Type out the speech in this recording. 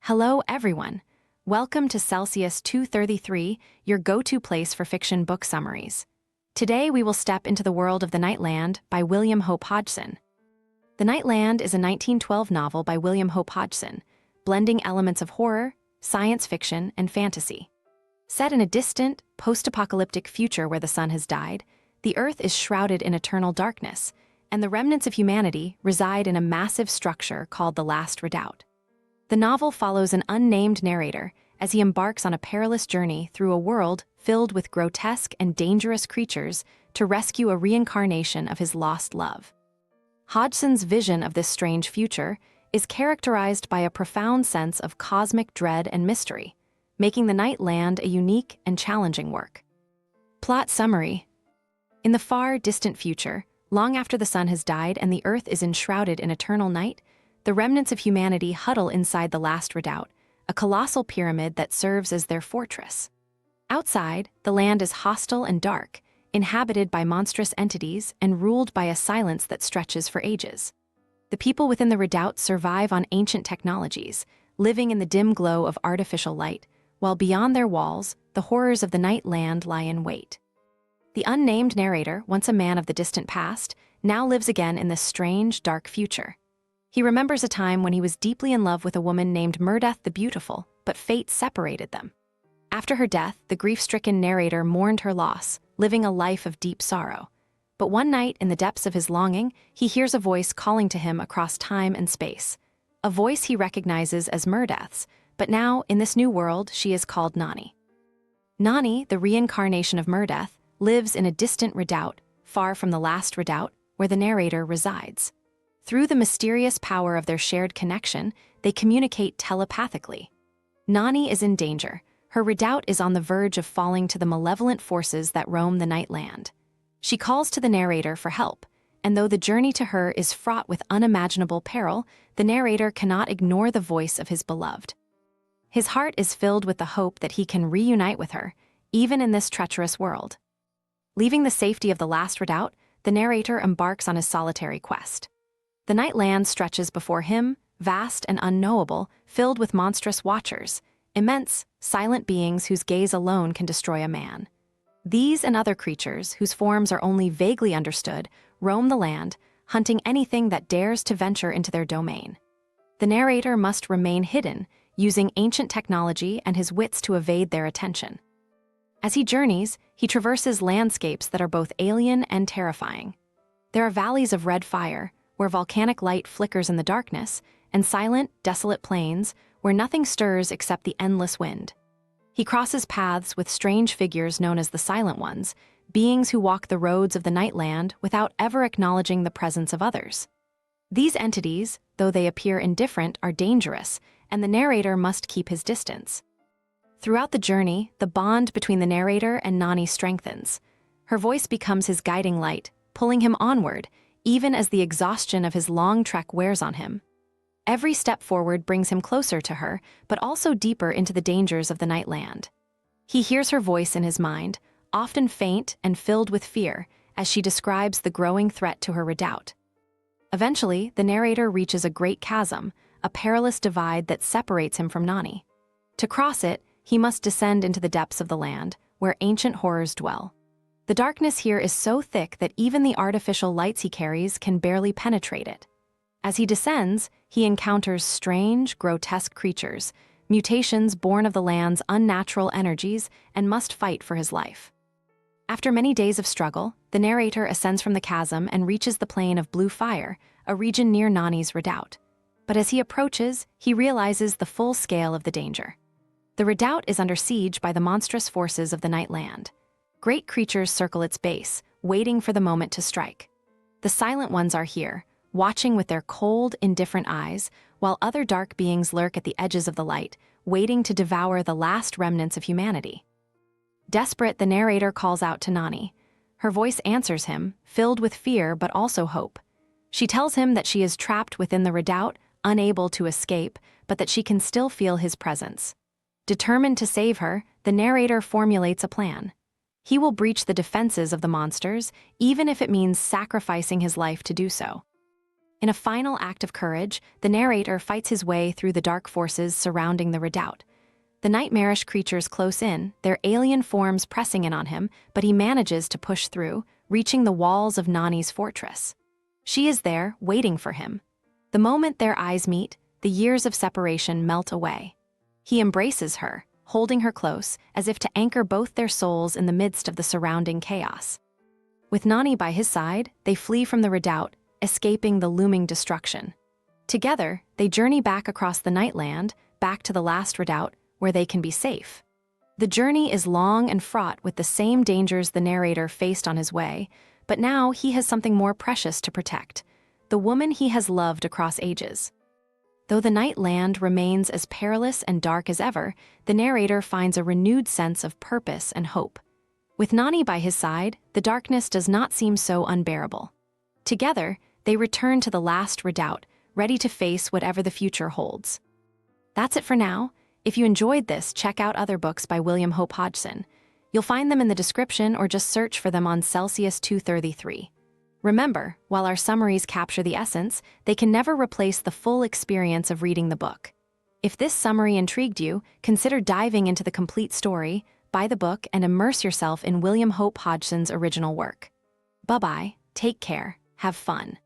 Hello, everyone. Welcome to Celsius 233, your go-to place for fiction book summaries. Today, we will step into the world of The Night Land by William Hope Hodgson. The Night Land is a 1912 novel by William Hope Hodgson, blending elements of horror, science fiction, and fantasy. Set in a distant, post-apocalyptic future where the sun has died, the Earth is shrouded in eternal darkness, and the remnants of humanity reside in a massive structure called the Last Redoubt. The novel follows an unnamed narrator as he embarks on a perilous journey through a world filled with grotesque and dangerous creatures to rescue a reincarnation of his lost love. Hodgson's vision of this strange future is characterized by a profound sense of cosmic dread and mystery, making The Night Land a unique and challenging work. Plot summary. In the far, distant future, long after the sun has died and the Earth is enshrouded in eternal night, the remnants of humanity huddle inside the Last Redoubt, a colossal pyramid that serves as their fortress. Outside, the land is hostile and dark, inhabited by monstrous entities and ruled by a silence that stretches for ages. The people within the redoubt survive on ancient technologies, living in the dim glow of artificial light, while beyond their walls, the horrors of the Night Land lie in wait. The unnamed narrator, once a man of the distant past, now lives again in this strange, dark future. He remembers a time when he was deeply in love with a woman named Meredith the Beautiful, but fate separated them. After her death, the grief-stricken narrator mourned her loss, living a life of deep sorrow. But one night, in the depths of his longing, he hears a voice calling to him across time and space. A voice he recognizes as Meredith's, but now, in this new world, she is called Nani. Nani, the reincarnation of Meredith, lives in a distant redoubt, far from the Last Redoubt, where the narrator resides. Through the mysterious power of their shared connection, they communicate telepathically. Nani is in danger. Her redoubt is on the verge of falling to the malevolent forces that roam the Night Land. She calls to the narrator for help, and though the journey to her is fraught with unimaginable peril, the narrator cannot ignore the voice of his beloved. His heart is filled with the hope that he can reunite with her, even in this treacherous world. Leaving the safety of the Last Redoubt, the narrator embarks on his solitary quest. The Night Land stretches before him, vast and unknowable, filled with monstrous watchers, immense, silent beings whose gaze alone can destroy a man. These and other creatures, whose forms are only vaguely understood, roam the land, hunting anything that dares to venture into their domain. The narrator must remain hidden, using ancient technology and his wits to evade their attention. As he journeys, he traverses landscapes that are both alien and terrifying. There are valleys of red fire, where volcanic light flickers in the darkness, and silent, desolate plains where nothing stirs except the endless wind. He crosses paths with strange figures known as the Silent Ones, beings who walk the roads of the Night Land without ever acknowledging the presence of others. These entities, though they appear indifferent, are dangerous, and the narrator must keep his distance. Throughout the journey, the bond between the narrator and Nani strengthens. Her voice becomes his guiding light, pulling him onward, even as the exhaustion of his long trek wears on him. Every step forward brings him closer to her, but also deeper into the dangers of the Night Land. He hears her voice in his mind, often faint and filled with fear, as she describes the growing threat to her redoubt. Eventually, the narrator reaches a great chasm, a perilous divide that separates him from Nani. To cross it, he must descend into the depths of the land, where ancient horrors dwell. The darkness here is so thick that even the artificial lights he carries can barely penetrate it. As he descends, he encounters strange, grotesque creatures, mutations born of the land's unnatural energies, and must fight for his life. After many days of struggle, the narrator ascends from the chasm and reaches the plain of blue fire, a region near Nani's redoubt. But as he approaches, he realizes the full scale of the danger. The redoubt is under siege by the monstrous forces of the Night Land. Great creatures circle its base, waiting for the moment to strike. The Silent Ones are here, watching with their cold, indifferent eyes, while other dark beings lurk at the edges of the light, waiting to devour the last remnants of humanity. Desperate, the narrator calls out to Nani. Her voice answers him, filled with fear but also hope. She tells him that she is trapped within the redoubt, unable to escape, but that she can still feel his presence. Determined to save her, the narrator formulates a plan. He will breach the defenses of the monsters, even if it means sacrificing his life to do so. In a final act of courage, the narrator fights his way through the dark forces surrounding the redoubt. The nightmarish creatures close in, their alien forms pressing in on him, but he manages to push through, reaching the walls of Nani's fortress. She is there, waiting for him. The moment their eyes meet, the years of separation melt away. He embraces her, holding her close, as if to anchor both their souls in the midst of the surrounding chaos. With Nani by his side, they flee from the redoubt, escaping the looming destruction. Together, they journey back across the Nightland, back to the Last Redoubt, where they can be safe. The journey is long and fraught with the same dangers the narrator faced on his way, but now he has something more precious to protect: the woman he has loved across ages. Though the Nightland remains as perilous and dark as ever, the narrator finds a renewed sense of purpose and hope. With Nani by his side, the darkness does not seem so unbearable. Together, they return to the Last Redoubt, ready to face whatever the future holds. That's it for now. If you enjoyed this, check out other books by William Hope Hodgson. You'll find them in the description or just search for them on Celsius 233. Remember, while our summaries capture the essence, they can never replace the full experience of reading the book. If this summary intrigued you, consider diving into the complete story, buy the book, and immerse yourself in William Hope Hodgson's original work. Bye-bye, take care, have fun.